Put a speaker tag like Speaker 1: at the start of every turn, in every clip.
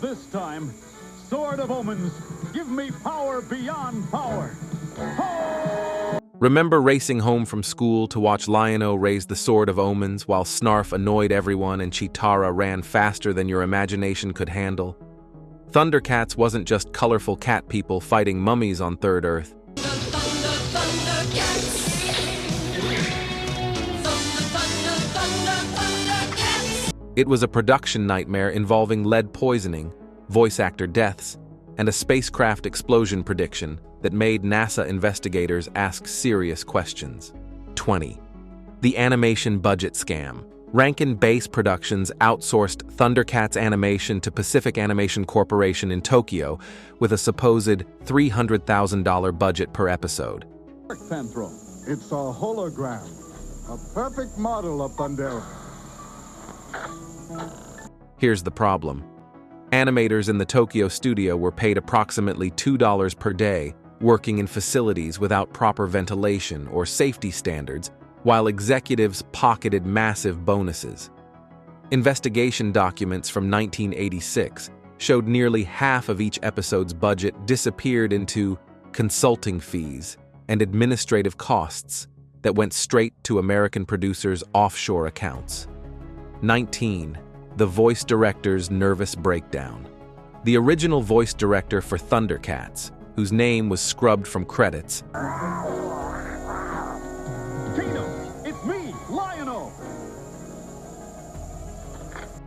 Speaker 1: this time. Sword of Omens, give me power beyond power.
Speaker 2: Remember racing home from school to watch Lion-O raise the Sword of Omens while Snarf annoyed everyone and Chitara ran faster than your imagination could handle? Thundercats wasn't just colorful cat people fighting mummies on Third Earth. It was a production nightmare involving lead poisoning, voice actor deaths, and a spacecraft explosion prediction that made NASA investigators ask serious questions. 20. The animation budget scam. Rankin Bass Productions outsourced Thundercats animation to Pacific Animation Corporation in Tokyo with a supposed $300,000 budget per episode.
Speaker 1: Panthro, it's a hologram, a perfect model of Thunder.
Speaker 2: Here's the problem. Animators in the Tokyo studio were paid approximately $2 per day, working in facilities without proper ventilation or safety standards, while executives pocketed massive bonuses. Investigation documents from 1986 showed nearly half of each episode's budget disappeared into consulting fees and administrative costs that went straight to American producers' offshore accounts. 19. The voice director's nervous breakdown. The original voice director for Thundercats, whose name was scrubbed from credits,
Speaker 1: It's me, Lion-O!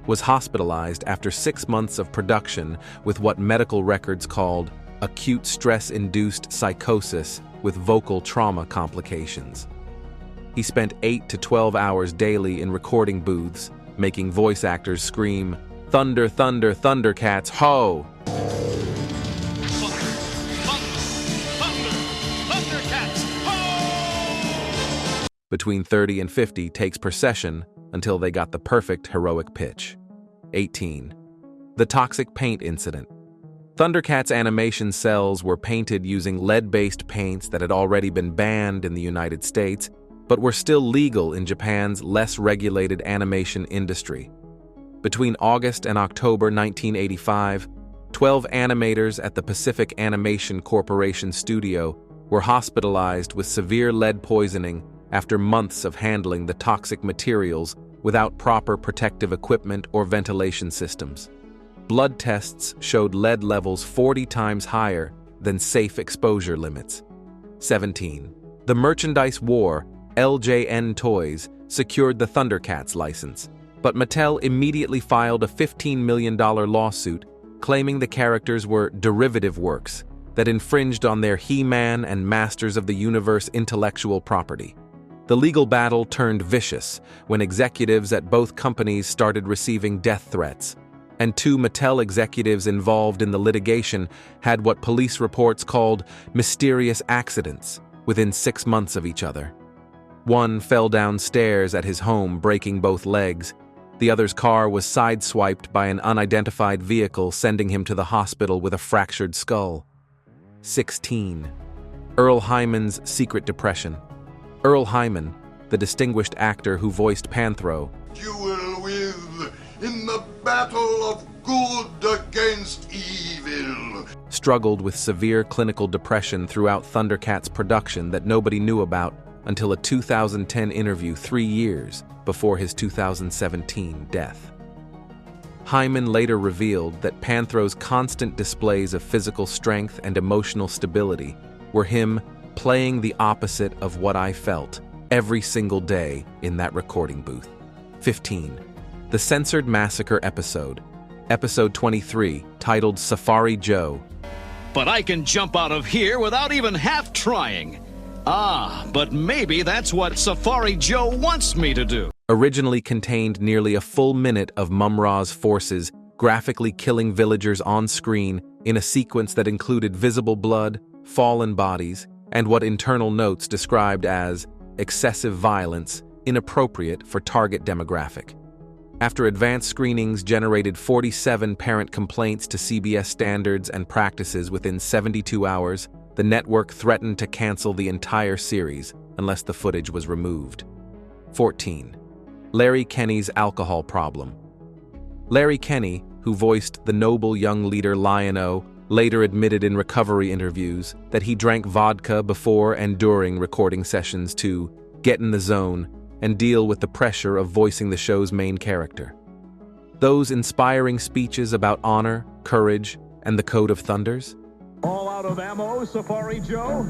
Speaker 2: was hospitalized after 6 months of production with what medical records called acute stress-induced psychosis with vocal trauma complications. He spent 8 to 12 hours daily in recording booths, making voice actors scream, "Thunder, thunder, Thundercats, ho!" Between 30 and 50 takes per session until they got the perfect heroic pitch. 18. The toxic paint incident. Thundercats animation cells were painted using lead-based paints that had already been banned in the United States, but were still legal in Japan's less regulated animation industry. Between August and October 1985, 12 animators at the Pacific Animation Corporation studio were hospitalized with severe lead poisoning after months of handling the toxic materials without proper protective equipment or ventilation systems. Blood tests showed lead levels 40 times higher than safe exposure limits. 17. The merchandise war. LJN Toys secured the Thundercats license, but Mattel immediately filed a $15 million lawsuit claiming the characters were derivative works that infringed on their He-Man and Masters of the Universe intellectual property. The legal battle turned vicious when executives at both companies started receiving death threats, and 2 Mattel executives involved in the litigation had what police reports called mysterious accidents within 6 months of each other. One fell downstairs at his home, breaking both legs. The other's car was sideswiped by an unidentified vehicle, sending him to the hospital with a fractured skull. 16. Earle Hyman's secret depression. Earle Hyman, the distinguished actor who voiced Panthro,
Speaker 3: "You will win in the battle of good against evil,"
Speaker 2: struggled with severe clinical depression throughout Thundercats' production that nobody knew about until a 2010 interview 3 years before his 2017 death. Hyman later revealed that Panthro's constant displays of physical strength and emotional stability were him playing the opposite of what I felt every single day in that recording booth. 15. The Censored Massacre episode. Episode 23, titled Safari Joe.
Speaker 4: "But I can jump out of here without even half trying. Ah, but maybe that's what Safari Joe wants me to do."
Speaker 2: Originally contained nearly a full minute of Mum-Ra's forces graphically killing villagers on screen in a sequence that included visible blood, fallen bodies, and what internal notes described as excessive violence, inappropriate for target demographic. After advanced screenings generated 47 parent complaints to CBS standards and practices within 72 hours, the network threatened to cancel the entire series unless the footage was removed. 14. Larry Kenney's alcohol problem. Larry Kenney, who voiced the noble young leader Lion-O, later admitted in recovery interviews that he drank vodka before and during recording sessions to get in the zone and deal with the pressure of voicing the show's main character. Those inspiring speeches about honor, courage, and the Code of Thunders?
Speaker 5: All out of ammo, Safari Joe?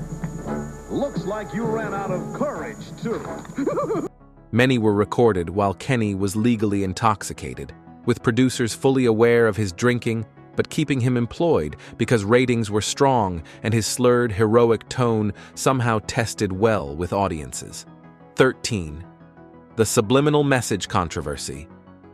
Speaker 5: Looks like you ran out of courage, too.
Speaker 2: Many were recorded while Kenny was legally intoxicated, with producers fully aware of his drinking but keeping him employed because ratings were strong and his slurred, heroic tone somehow tested well with audiences. 13. The Subliminal Message Controversy.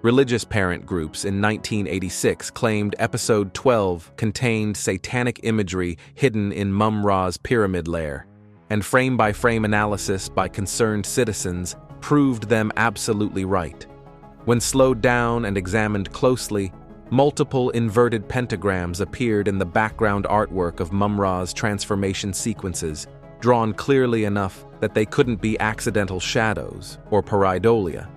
Speaker 2: Religious parent groups in 1986 claimed Episode 12 contained satanic imagery hidden in Mum-Ra's pyramid lair, and frame-by-frame analysis by concerned citizens proved them absolutely right. When slowed down and examined closely, multiple inverted pentagrams appeared in the background artwork of Mum-Ra's transformation sequences, drawn clearly enough that they couldn't be accidental shadows or pareidolia.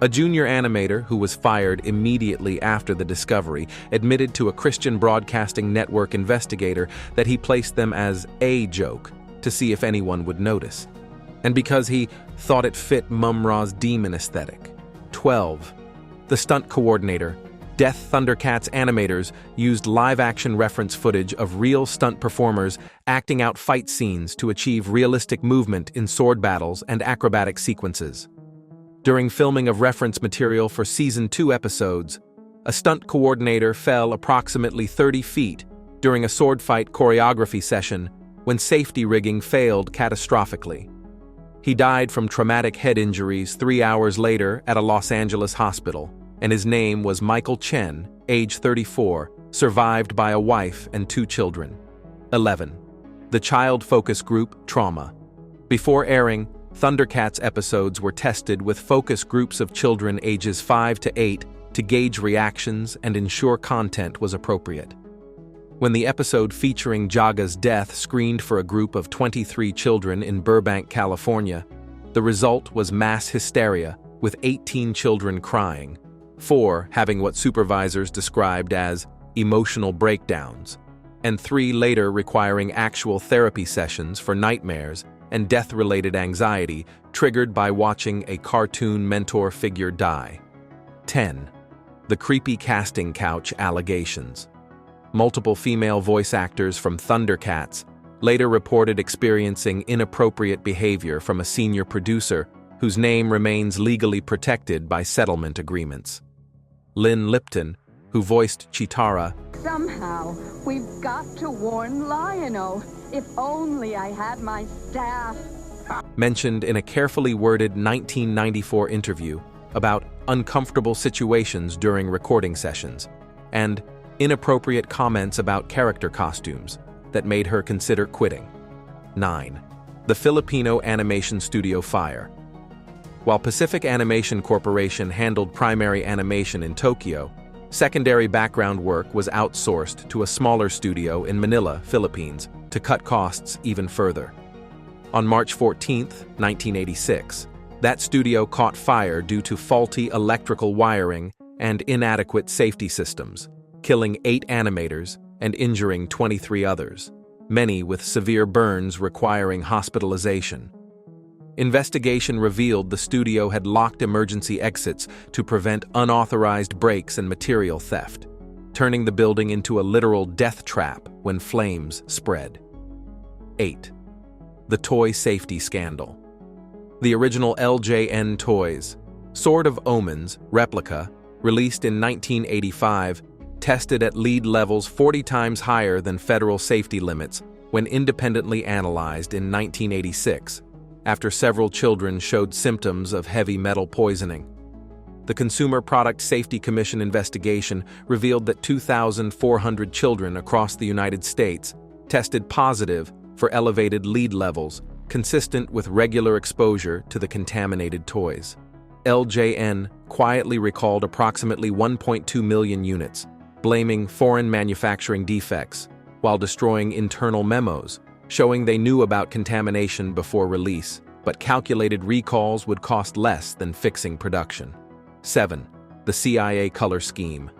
Speaker 2: A junior animator who was fired immediately after the discovery admitted to a Christian Broadcasting Network investigator that he placed them as a joke to see if anyone would notice, and because he thought it fit Mum-Ra's demon aesthetic. 12. The stunt coordinator. Death Thundercats animators used live-action reference footage of real stunt performers acting out fight scenes to achieve realistic movement in sword battles and acrobatic sequences. During filming of reference material for Season 2 episodes, a stunt coordinator fell approximately 30 feet during a sword fight choreography session when safety rigging failed catastrophically. He died from traumatic head injuries 3 hours later at a Los Angeles hospital, and his name was Michael Chen, age 34, survived by a wife and 2 children. 11. The child focus group Trauma. Before airing, Thundercats episodes were tested with focus groups of children ages 5 to 8 to gauge reactions and ensure content was appropriate. When the episode featuring Jaga's death screened for a group of 23 children in Burbank, California, the result was mass hysteria, with 18 children crying, 4 having what supervisors described as emotional breakdowns, and 3 later requiring actual therapy sessions for nightmares and death-related anxiety triggered by watching a cartoon mentor figure die. 10. The creepy casting couch allegations. Multiple female voice actors from Thundercats later reported experiencing inappropriate behavior from a senior producer whose name remains legally protected by settlement agreements. Lynn Lipton, who voiced Chitara,
Speaker 6: Somehow, we've got to warn Lion-O. If only I had my staff.
Speaker 2: mentioned in a carefully worded 1994 interview about uncomfortable situations during recording sessions and inappropriate comments about character costumes that made her consider quitting. 9. The Filipino animation studio fire. While Pacific Animation Corporation handled primary animation in Tokyo, secondary background work was outsourced to a smaller studio in Manila, Philippines, to cut costs even further. On March 14, 1986, that studio caught fire due to faulty electrical wiring and inadequate safety systems, killing 8 animators and injuring 23 others, many with severe burns requiring hospitalization. Investigation revealed the studio had locked emergency exits to prevent unauthorized breaks and material theft, turning the building into a literal death trap when flames spread. 8. The toy safety scandal. The original LJN toys, Sword of Omens replica, released in 1985, tested at lead levels 40 times higher than federal safety limits when independently analyzed in 1986, after several children showed symptoms of heavy metal poisoning. The Consumer Product Safety Commission investigation revealed that 2,400 children across the United States tested positive for elevated lead levels consistent with regular exposure to the contaminated toys. LJN quietly recalled approximately 1.2 million units, blaming foreign manufacturing defects, while destroying internal memos, showing they knew about contamination before release, but calculated recalls would cost less than fixing production. 7. The CIA color scheme.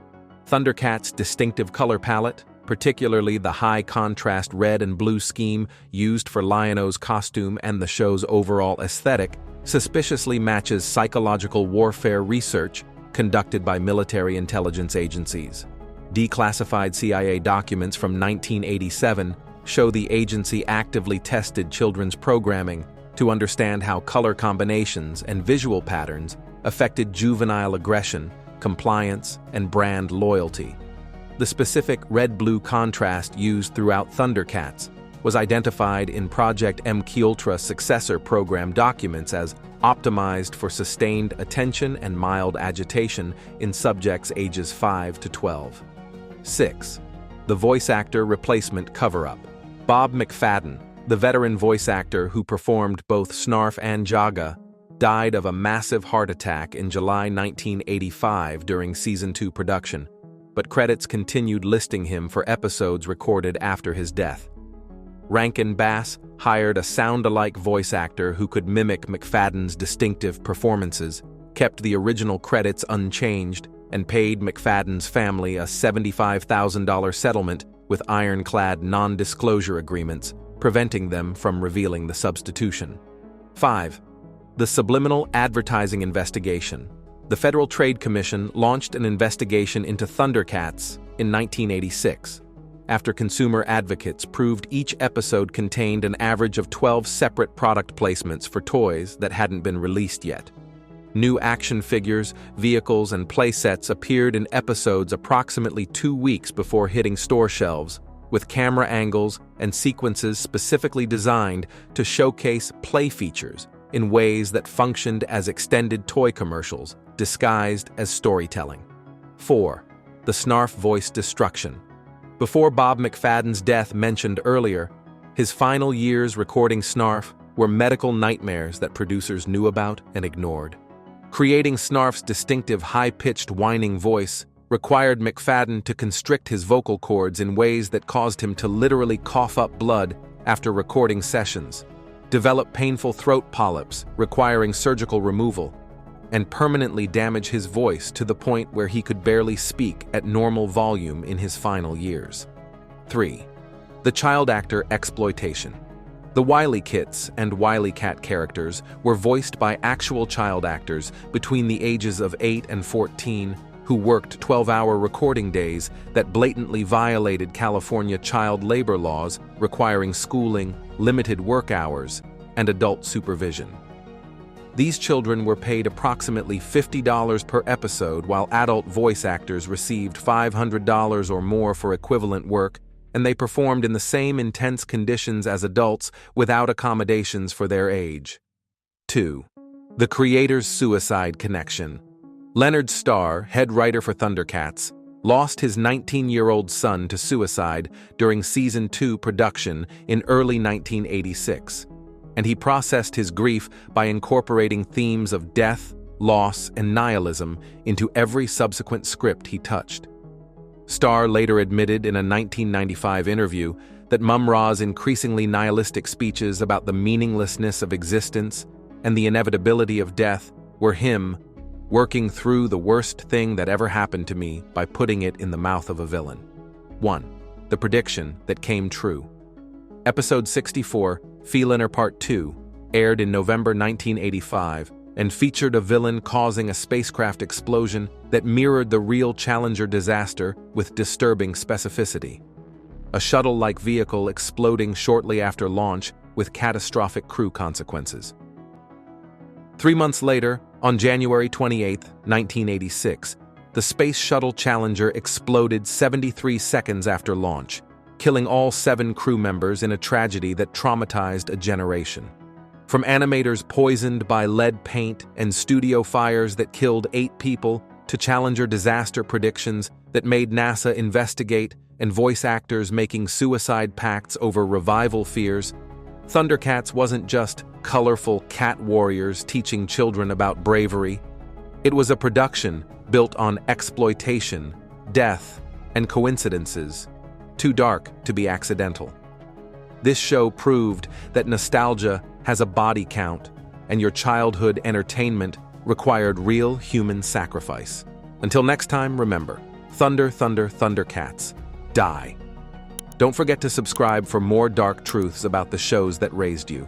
Speaker 2: Thundercats' distinctive color palette, particularly the high-contrast red and blue scheme used for Lion-O's costume and the show's overall aesthetic, suspiciously matches psychological warfare research conducted by military intelligence agencies. Declassified CIA documents from 1987 show the agency actively tested children's programming to understand how color combinations and visual patterns affected juvenile aggression, compliance, and brand loyalty. The specific red-blue contrast used throughout Thundercats was identified in Project MKUltra successor program documents as optimized for sustained attention and mild agitation in subjects ages 5 to 12. 6. The voice actor replacement cover-up. Bob McFadden, the veteran voice actor who performed both Snarf and Jaga, died of a massive heart attack in July 1985 during Season 2 production, but credits continued listing him for episodes recorded after his death. Rankin Bass hired a sound-alike voice actor who could mimic McFadden's distinctive performances, kept the original credits unchanged, and paid McFadden's family a $75,000 settlement with ironclad non-disclosure agreements, preventing them from revealing the substitution. 5. The Subliminal advertising investigation. The Federal Trade Commission launched an investigation into Thundercats in 1986, after consumer advocates proved each episode contained an average of 12 separate product placements for toys that hadn't been released yet. New action figures, vehicles, and playsets appeared in episodes approximately 2 weeks before hitting store shelves, with camera angles and sequences specifically designed to showcase play features in ways that functioned as extended toy commercials, disguised as storytelling. 4. The Snarf voice destruction. Before Bob McFadden's death mentioned earlier, his final years recording Snarf were medical nightmares that producers knew about and ignored. Creating Snarf's distinctive high-pitched whining voice required McFadden to constrict his vocal cords in ways that caused him to literally cough up blood after recording sessions, develop painful throat polyps requiring surgical removal, and permanently damage his voice to the point where he could barely speak at normal volume in his final years. 3. The child actor exploitation. The Wily Kits and Wily Cat characters were voiced by actual child actors between the ages of 8 and 14 who worked 12-hour recording days that blatantly violated California child labor laws requiring schooling, limited work hours, and adult supervision. These children were paid approximately $50 per episode, while adult voice actors received $500 or more for equivalent work, and they performed in the same intense conditions as adults without accommodations for their age. 2. The creator's suicide connection. Leonard Starr, head writer for Thundercats, lost his 19-year-old son to suicide during Season 2 production in early 1986, and he processed his grief by incorporating themes of death, loss, and nihilism into every subsequent script he touched. Starr later admitted in a 1995 interview that Mum-Ra's increasingly nihilistic speeches about the meaninglessness of existence and the inevitability of death were him working through the worst thing that ever happened to me by putting it in the mouth of a villain. 1. The prediction that came true. Episode 64, Feliner Part 2, aired in November 1985 and featured a villain causing a spacecraft explosion that mirrored the real Challenger disaster with disturbing specificity. A shuttle-like vehicle exploding shortly after launch with catastrophic crew consequences. 3 months later, on January 28, 1986, the Space Shuttle Challenger exploded 73 seconds after launch, killing all 7 crew members in a tragedy that traumatized a generation. From animators poisoned by lead paint and studio fires that killed 8 people, to Challenger disaster predictions that made NASA investigate and voice actors making suicide pacts over revival fears, Thundercats wasn't just colorful cat warriors teaching children about bravery. It was a production built on exploitation, death, and coincidences, too dark to be accidental. This show proved that nostalgia has a body count, and your childhood entertainment required real human sacrifice. Until next time, remember, Thundercats. Die. Don't forget to subscribe for more dark truths about the shows that raised you.